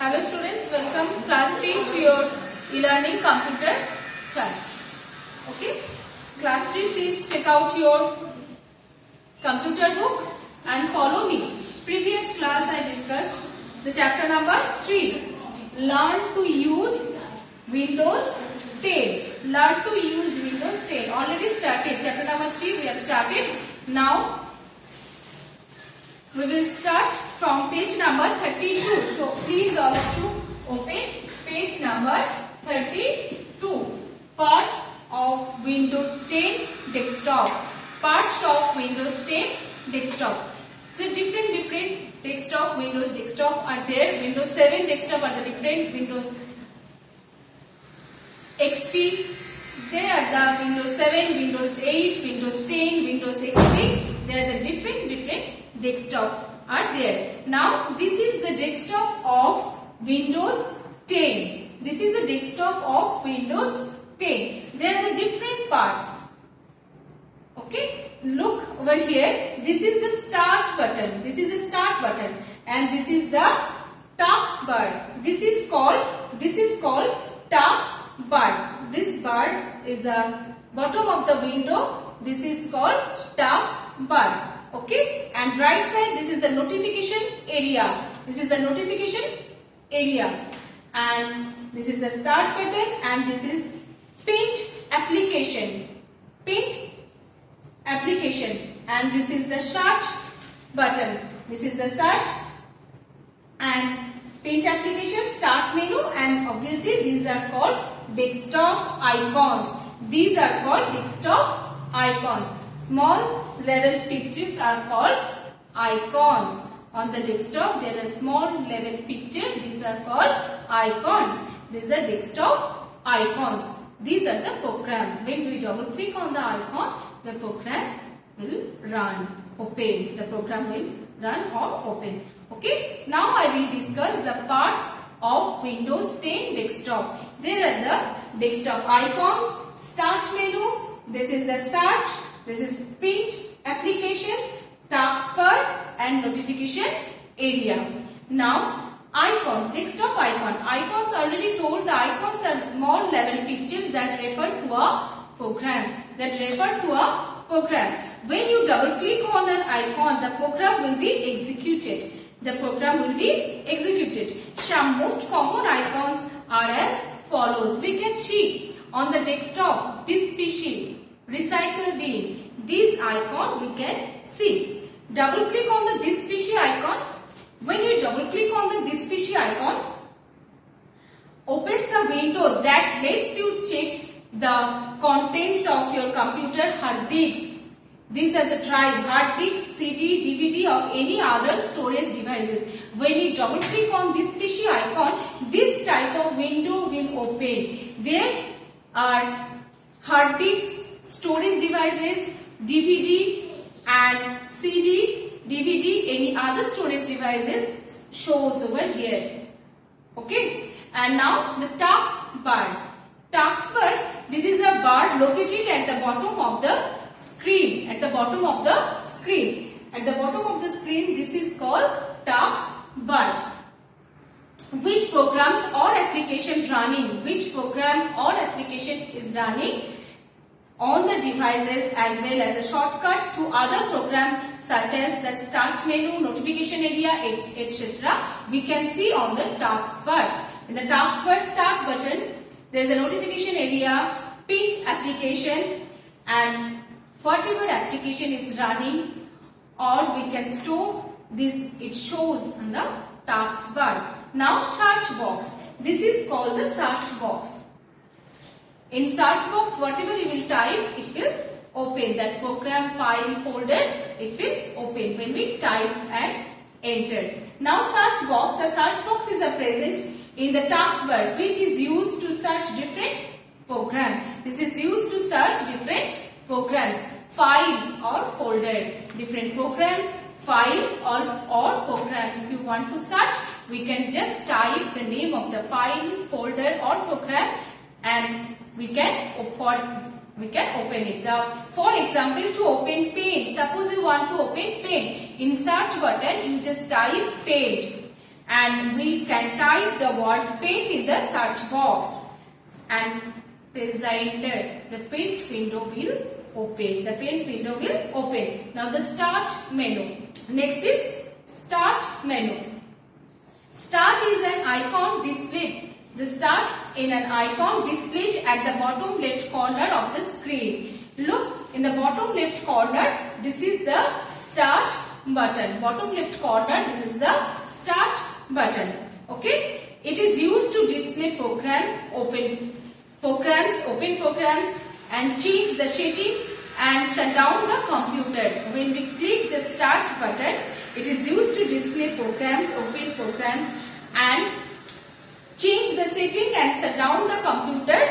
Hello students, welcome class 3 to your e-learning computer class. Okay, class 3, please take out your computer book and follow me. Previous class I discussed the chapter number 3, learn to use Windows 10. Learn to use Windows 10. Already started chapter number 3, we have started. Now we will start from page number 32. So please all of you open page number 32. Parts of Windows 10 desktop. Parts of Windows 10 desktop. So different desktop, Windows desktop are there. Windows 7 desktop are the different. Windows XP. There are the Windows 7, Windows 8, Windows 10, Windows XP. There are the different desktop are there. Now this is the desktop of Windows 10. This is the desktop of Windows 10. There are the different parts. Okay, look over here. This is the start button. This is the start button, and this is the taskbar. This is called taskbar. This bar is the bottom of the window. This is called taskbar. Okay, and right side, this is the notification area. This is the notification area, and this is the start button, and this is pinned application. Pinned application, and this is the search button. This is the search and pinned application, start menu, and obviously these are called desktop icons. These are called desktop icons. Small level pictures are called icons. On the desktop there are small level pictures. These are called icon. These are desktop icons. These are the program. When we double click on the icon, the program will run, open. The program will run or open. Okay. Now I will discuss the parts of Windows 10 desktop. There are the desktop icons, start menu. This is the search. This is pinned application, taskbar, and notification area. Now icons, desktop icon. Icons already told, the icons are small level pictures that refer to a program. When you double click on an icon, the program will be executed. Some most common icons are as follows. We can see on the desktop this PC, recycle bin. This icon we can see. Double click on the this PC icon. When you double click on the this PC icon, opens a window that lets you check the contents of your computer hard disks. These are the drive, hard disk, CD, DVD of any other storage devices. When you double click on this PC icon, this type of window will open. There are hard disks, storage devices, DVD and CD, DVD, any other storage devices shows over here. Okay, and now the taskbar. Taskbar, this is a bar located at the bottom of the screen. At the bottom of the screen, this is called taskbar. Which programs or application running? Which program or application is running on the devices, as well as a shortcut to other programs such as the start menu, notification area, etc. We can see on the taskbar. In the taskbar start button, there is a notification area, pinned application, and whatever application is running, or we can store this, it shows on the taskbar. Now search box. This is called the search box. In search box, whatever you will type, it will open. That program, file, folder, it will open when we type and enter. Now search box. A search box is present in the taskbar, which is used to search different programs. This is used to search different programs, files or folder. Different programs, file or program. If you want to search, we can just type the name of the file, folder or program, and we can open it. For example, to open Paint, suppose you want to open Paint. In search button, you just type Paint, and we can type the word paint in the search box and press the enter. The paint window will open. The paint window will open. Now the start menu. Next is start menu. Start is an icon displayed. The start in an icon displayed at the bottom left corner of the screen. Look in the bottom left corner. This is the start button. Bottom left corner. This is the start button. Okay. It is used to display open programs, and change the setting and shut down the computer. When we click the start button, it is used to display open programs, and change the setting and shut down the computer.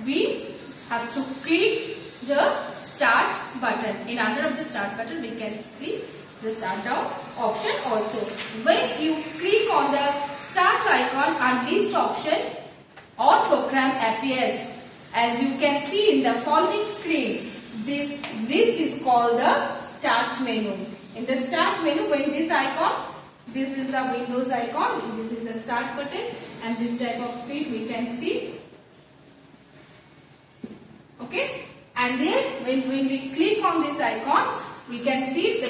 We have to click the start button. In under of the start button, we can see the start down option also. When you click on the start icon, a list option or program appears. As you can see in the following screen, this list is called the start menu. In the start menu, when this icon, this is the Windows icon, this is the start button, and this type of screen we can see. Okay, and then when we click on this icon, we can see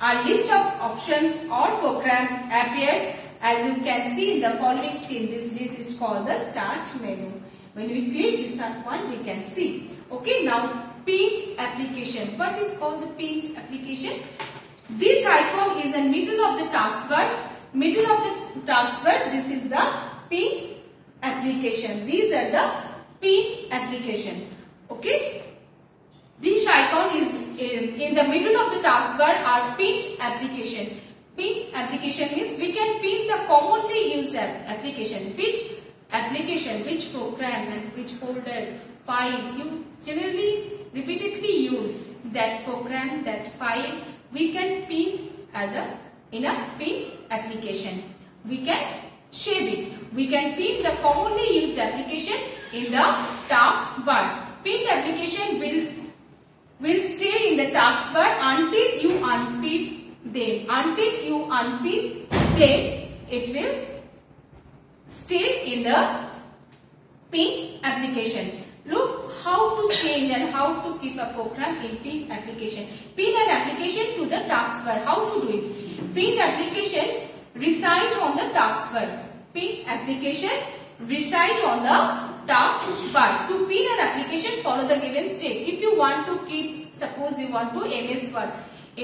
a list of options or program appears. As you can see in the following screen, this list is called the start menu. When we click this one, we can see. Okay, now paint application. What is called the paint application? This icon is in middle of the taskbar. Middle of the taskbar, this is the paint application. These are the paint application. Okay, this icon is in the middle of the taskbar are paint application. Paint application means we can paint the commonly used application. Which program and which folder, file you generally repeatedly use, that program, that file we can paint in a paint application. We can save it. We can paint the commonly used application in the taskbar. Paint application will stay in the taskbar until you unpin them. Until you unpin them, it will stay in the paint application. Look how to change and how to keep a program in paint application. Pin an application to the taskbar. How to do it? Paint application resides on the taskbar. Paint application resides on the taskbar. To pin an application, follow the given step. If you want to keep, suppose you want to MS Word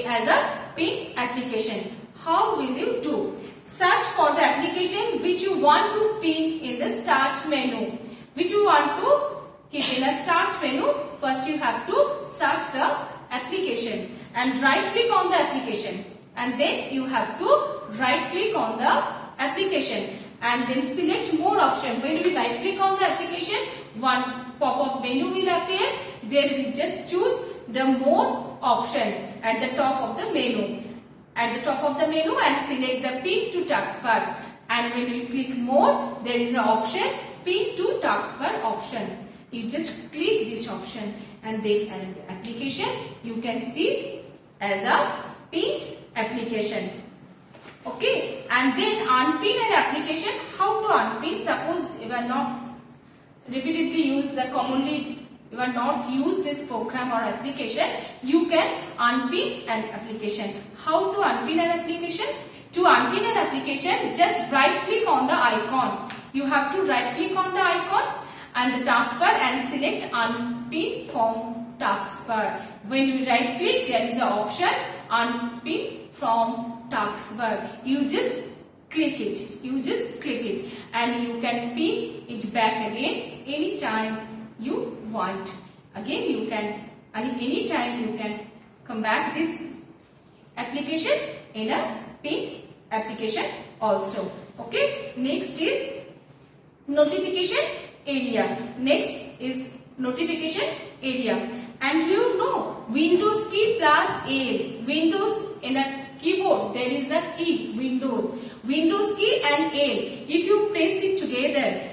as a paint application, how will you do? Search for the application which you want to paint in the start menu. Which you want to keep in a start menu. First you have to search the application and right click on the application, and then you have to right click on the application and then select more option. When we right click on the application, one pop-up menu will appear. There we just choose the more option at the top of the menu. At the top of the menu and select the pin to taskbar, and when we click more, there is an option pin to taskbar option. You just click this option and then an application you can see as a paint application. Okay, and then unpin an application. How to unpin? Suppose you are not repeatedly use the commonly, you are not use this program or application, you can unpin an application. How to unpin an application? To unpin an application, just right click on the icon. You have to right click on the icon and the taskbar and select unpin from taskbar. When you right click, there is an option unpin from taskbar. You just click it. You just click it and you can pin it back again anytime you want. Again you can, and anytime you can come back this application in a paint application also. Okay, next is notification area. Next is notification area. And you know Windows key plus L. Windows in a keyboard there is a key Windows. Windows key and L. If you press it together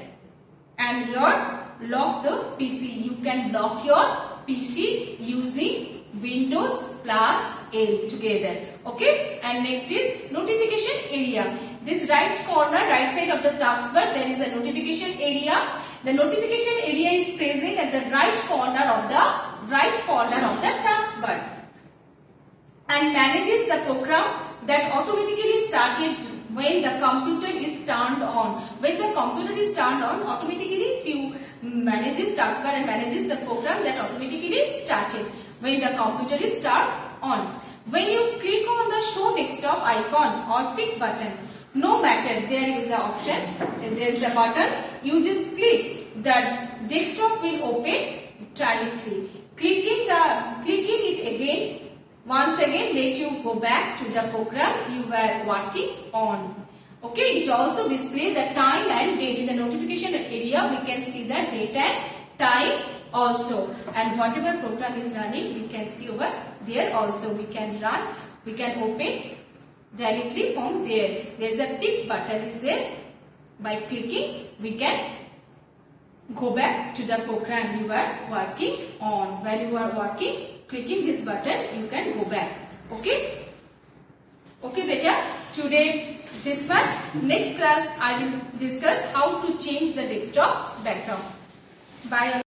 and lock the PC, you can lock your PC using Windows plus L together. Okay, and next is notification area. this right corner, right side of the taskbar, there is a notification area. The notification area is present at the right corner of the taskbar and manages the program that automatically started when the computer is turned on. When the computer is turned on, automatically manages taskbar and manages the program that automatically started when the computer is turned on. When you click on the show desktop icon or pick button, no matter there is an option, there is a button, you just click, the desktop will open directly. Clicking it again, once again let you go back to the program you were working on. Okay, it also displays the time and date. In the notification area, we can see the date and time also, and whatever program is running, we can see over there also. We can open directly from there. There is a pick button is there. By clicking, we can go back to the program you are working on. While you are working, clicking this button, you can go back. Okay? Okay, beta. Today this much. Next class I will discuss how to change the desktop background. Bye.